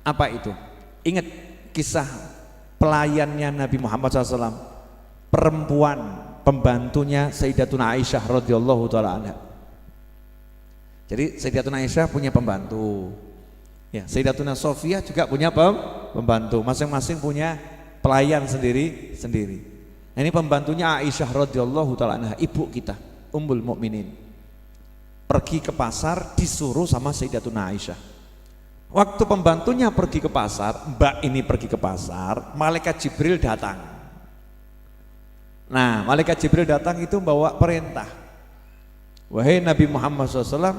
Apa itu? Ingat kisah pelayannya Nabi Muhammad SAW, perempuan pembantunya Sayyidatuna Aisyah radhiyallahu taala anha. Jadi Sayyidatuna Aisyah punya pembantu, ya, Sayyidatuna Sofia juga punya pembantu, masing-masing punya pelayan sendiri-sendiri. Nah, ini pembantunya Aisyah radhiyallahu taala anha, ibu kita, Ummul Mukminin. Pergi ke pasar disuruh sama Sayyidatuna Aisyah. Waktu pembantunya pergi ke pasar, mbak ini pergi ke pasar, malaikat Jibril datang. Nah, malaikat Jibril datang itu bawa perintah. Wahai Nabi Muhammad SAW,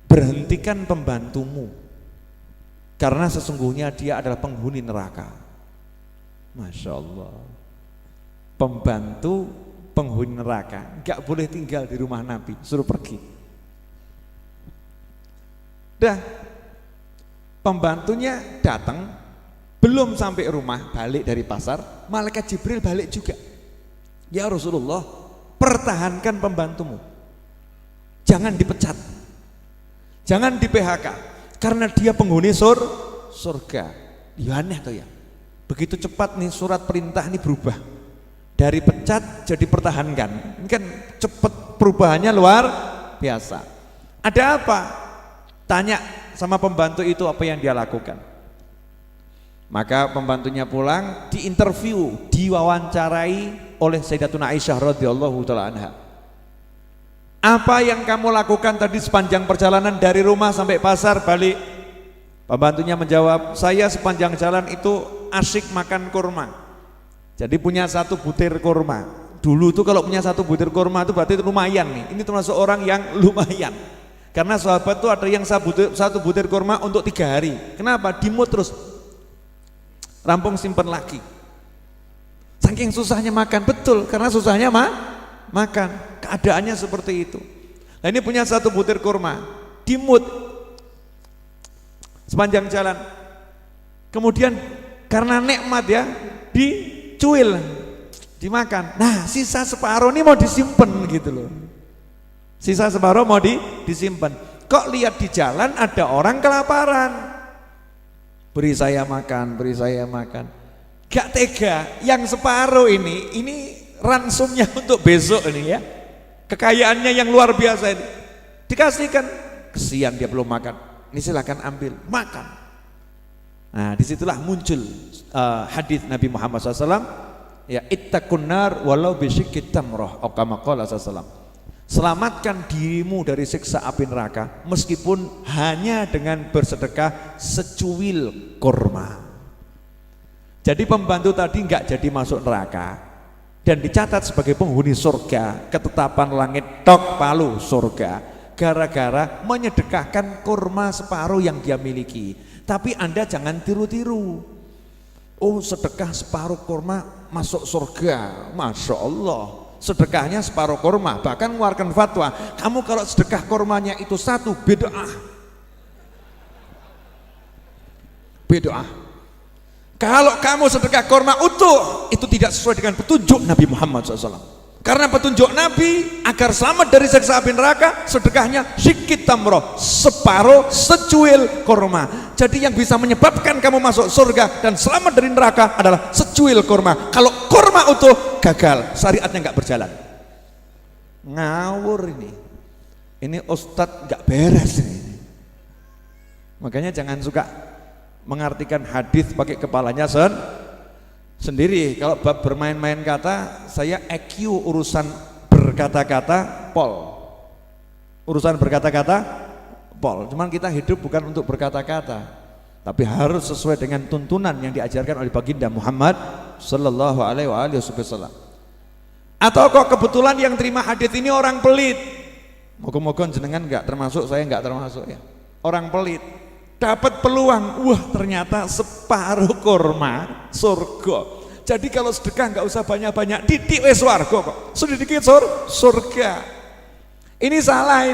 berhentikan pembantumu, karena sesungguhnya dia adalah penghuni neraka. Masya Allah, pembantu penghuni neraka, gak boleh tinggal di rumah Nabi, suruh pergi. Dah, pembantunya datang, belum sampai rumah, balik dari pasar, malaikat Jibril balik juga. Ya Rasulullah, pertahankan pembantumu, jangan dipecat, jangan di PHK, karena dia penghuni surga. Ya aneh tuh ya, begitu cepat nih surat perintah ini berubah, dari pecat jadi pertahankan. Ini kan cepat perubahannya, luar biasa. Ada apa? Tanya sama pembantu itu apa yang dia lakukan. Maka pembantunya pulang, diinterview, diwawancarai oleh Sayyidatuna Aisyah radhiyallahu taala anha. Apa yang kamu lakukan tadi sepanjang perjalanan dari rumah sampai pasar balik? Pembantunya menjawab, saya sepanjang jalan itu asyik makan kurma. Jadi punya satu butir kurma. Dulu tuh kalau punya satu butir kurma itu berarti lumayan nih. Ini termasuk orang yang lumayan. Karena sahabat tuh ada yang satu butir kurma untuk 3 hari. Kenapa? Dimut terus. Rampung simpen lagi. Saking susahnya makan, betul, karena susahnya makan. Keadaannya seperti itu. Nah, ini punya satu butir kurma, dimut sepanjang jalan. Kemudian karena nikmat ya, dicuil, dimakan. Nah, sisa separuh ini mau disimpan gitu loh. Sisa separuh mau disimpan. Kok lihat di jalan ada orang kelaparan, beri saya makan, beri saya makan. Gak tega, yang separuh ini ransumnya untuk besok ini ya, kekayaannya yang luar biasa ini, dikasihkan. Kesian dia belum makan, ini silakan ambil, makan. Nah, disitulah muncul hadis Nabi Muhammad SAW, ya, ittaqun nar walau bisyikki tamrah, atau kama qala sallallahu. Selamatkan dirimu dari siksa api neraka meskipun hanya dengan bersedekah secuil kurma. Jadi pembantu tadi enggak jadi masuk neraka dan dicatat sebagai penghuni surga, ketetapan langit tok palu surga, gara-gara menyedekahkan kurma separuh yang dia miliki. Tapi Anda jangan tiru-tiru. Oh, sedekah separuh kurma masuk surga, Masya Allah. Sedekahnya separuh kurma, bahkan mengeluarkan fatwa, kamu kalau sedekah kurmanya itu 1, bid'ah. Bid'ah. Kalau kamu sedekah kurma utuh, itu tidak sesuai dengan petunjuk Nabi Muhammad SAW. Karena petunjuk Nabi agar selamat dari siksa api neraka, sedekahnya syikit tamroh, separuh secuil kurma. Jadi yang bisa menyebabkan kamu masuk surga dan selamat dari neraka adalah secuil kurma. Kalau kurma utuh, gagal, syariatnya nggak berjalan. Ngawur ini ustadz nggak beres ini. Makanya jangan suka mengartikan hadis pakai kepalanya sendiri. Kalau bab bermain-main kata, saya EQ urusan berkata-kata pol. Urusan berkata-kata pol. Cuman kita hidup bukan untuk berkata-kata, tapi harus sesuai dengan tuntunan yang diajarkan oleh baginda Muhammad sallallahu alaihi wasallam. Atau kok kebetulan yang terima hadis ini orang pelit. Moga-moga jenengan enggak termasuk, saya enggak termasuk ya. Orang pelit. Dapat peluang, wah ternyata separuh kurma surga. Jadi kalau sedekah nggak usah banyak-banyak, titik wes warga kok, sedikit surga. Ini salah.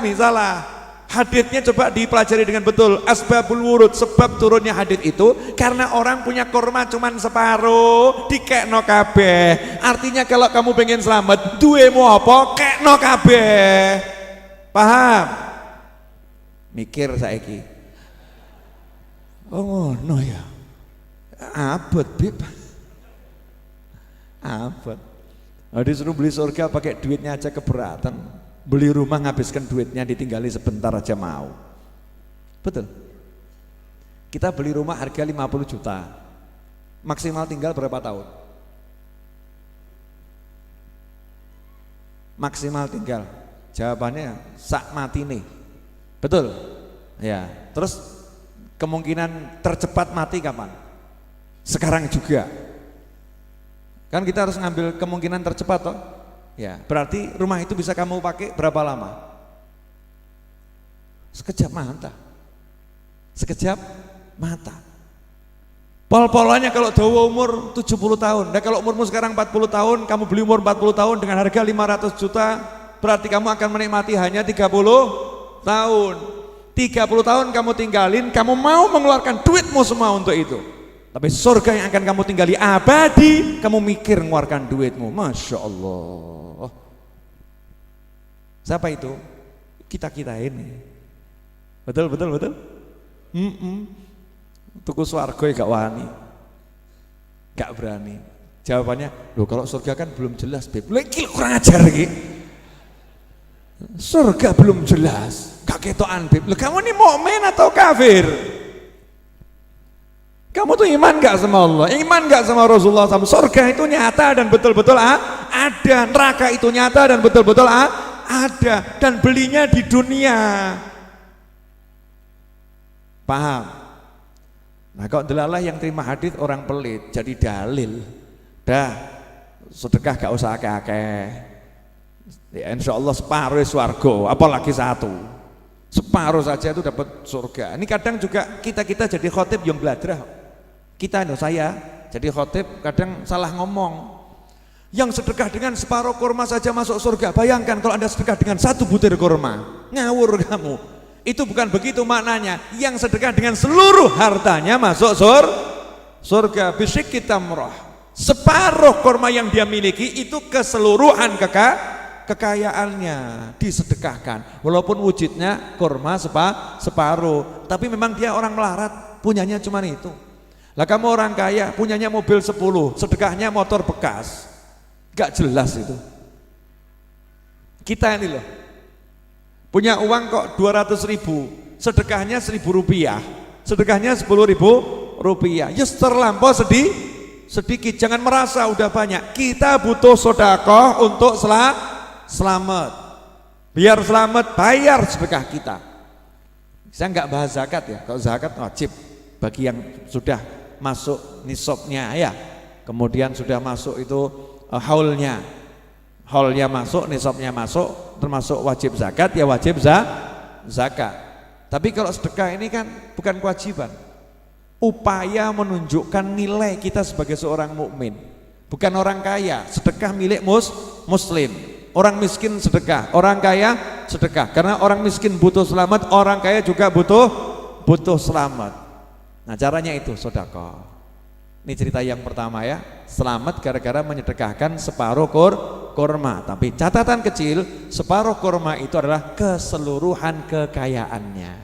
Haditsnya coba dipelajari dengan betul. Asbabul wurud, sebab turunnya hadits itu karena orang punya kurma cuman separuh, dikekno kabeh. Artinya kalau kamu pengen selamat, duwemu apa? Kekno kabeh. Paham? Mikir saiki. Oh no ya, abot Bib, abot. Disuruh beli surga pakai duitnya aja keberatan, beli rumah nghabiskan duitnya ditinggali sebentar aja mau. Betul. Kita beli rumah harga 50 juta, maksimal tinggal berapa tahun? Maksimal tinggal, jawabannya sak mati nih. Betul? Ya. Terus kemungkinan tercepat mati kapan? Sekarang juga. Kan kita harus ngambil kemungkinan tercepat toh? Ya, berarti rumah itu bisa kamu pakai berapa lama? Sekejap mata. Sekejap mata. Pol-polannya kalau dawa umur 70 tahun. Nah kalau umurmu sekarang 40 tahun, kamu beli umur 40 tahun dengan harga 500 juta, berarti kamu akan menikmati hanya 30 tahun. 30 tahun kamu tinggalin, kamu mau mengeluarkan duitmu semua untuk itu. Tapi surga yang akan kamu tinggali abadi, kamu mikir mengeluarkan duitmu. Masya Allah. Siapa itu? Kita-kita ini. Betul, betul, betul. Tuku swarga ya gak wani, gak berani. Jawabannya, loh kalau surga kan belum jelas Beb. Lagi kurang ajar lagi. Surga belum jelas, gak ketokan Beb. Loh kamu ini mukmin atau kafir? Kamu tuh iman gak sama Allah? Iman gak sama Rasulullah SAW? Surga itu nyata dan betul-betul ada. Neraka itu nyata dan betul-betul ada. Dan belinya di dunia. Paham? Nah kalau delalah yang terima hadis orang pelit jadi dalil. Dah sedekah gak usah akeh-akeh. Ya insya Allah separuh swarga, apalagi satu. Separuh saja itu dapat surga. Ini kadang juga kita jadi khotib yang belajar. Kita saya jadi khotib kadang salah ngomong. Yang sedekah dengan separuh kurma saja masuk surga. Bayangkan kalau Anda sedekah dengan 1 butir kurma, ngawur kamu. Itu bukan begitu maknanya. Yang sedekah dengan seluruh hartanya masuk surga. Bisyik kita murah. Separuh kurma yang dia miliki itu keseluruhan kekayaannya disedekahkan. Walaupun wujudnya kurma separuh, tapi memang dia orang melarat, punyanya cuma itu. Lah kamu orang kaya, punyanya mobil 10, sedekahnya motor bekas. Gak jelas itu. Kita ini loh punya uang kok 200.000, sedekahnya 1.000 rupiah, sedekahnya 10.000 rupiah. Yes, terlampau sedikit, jangan merasa udah banyak. Kita butuh sedekah untuk selamat. Biar selamat bayar sedekah kita. Saya nggak bahas zakat ya, kalau zakat wajib bagi yang sudah masuk nisabnya ya. Kemudian sudah masuk itu haulnya masuk, nisabnya masuk, termasuk wajib zakat ya wajib zakat. Tapi kalau sedekah ini kan bukan kewajiban, upaya menunjukkan nilai kita sebagai seorang mukmin. Bukan orang kaya, sedekah milik muslim. Orang miskin sedekah, orang kaya sedekah. Karena orang miskin butuh selamat, orang kaya juga butuh selamat. Nah caranya itu sedekah. Ini cerita yang pertama ya, selamat gara-gara menyedekahkan separuh kurma. Tapi catatan kecil, separuh kurma itu adalah keseluruhan kekayaannya.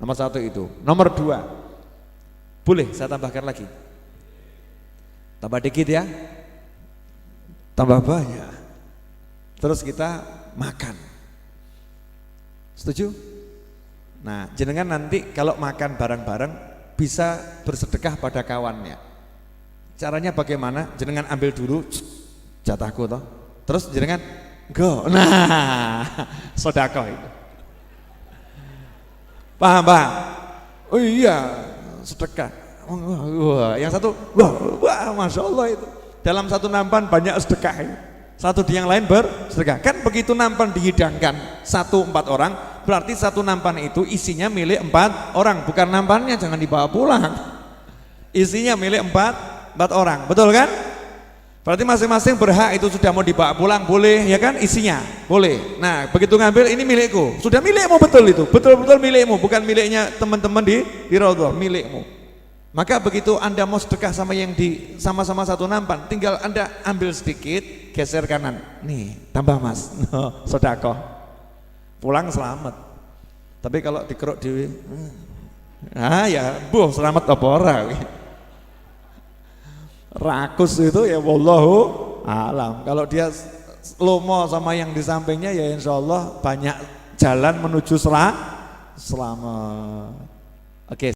Nomor 1 itu. Nomor 2, boleh saya tambahkan lagi? Tambah dikit ya, tambah banyak. Terus kita makan. Setuju? Nah jenengan nanti kalau makan bareng-bareng bisa bersedekah pada kawannya. Caranya bagaimana? Jenengan ambil dulu jatahku toh. Terus jenengan go. Nah, sedekah itu. Paham? Oh iya, sedekah. Wah, yang satu wah, Masya Allah itu. Dalam satu nampan banyak sedekah itu. Satu di yang lain bersedekah. Kan begitu nampan dihidangkan 1 4 orang, berarti satu nampan itu isinya milik 4 orang. Bukan nampannya jangan dibawa pulang. Isinya milik 4 orang, betul kan? Berarti masing-masing berhak itu sudah mau dibawa pulang boleh ya kan, isinya boleh. Nah begitu ngambil ini milikku, sudah milikmu, betul itu, betul-betul milikmu, bukan miliknya teman-teman di Raudhah, milikmu. Maka begitu Anda mau sedekah sama yang di sama-sama satu nampan, tinggal Anda ambil sedikit, geser kanan, nih tambah mas, sedekah, pulang selamat. Tapi kalau dikeruk di Ah ya, buh selamat apa ora. Rakus itu ya wallahu alam. Kalau dia lomo sama yang di sampingnya ya insya Allah banyak jalan menuju selamat. Oke.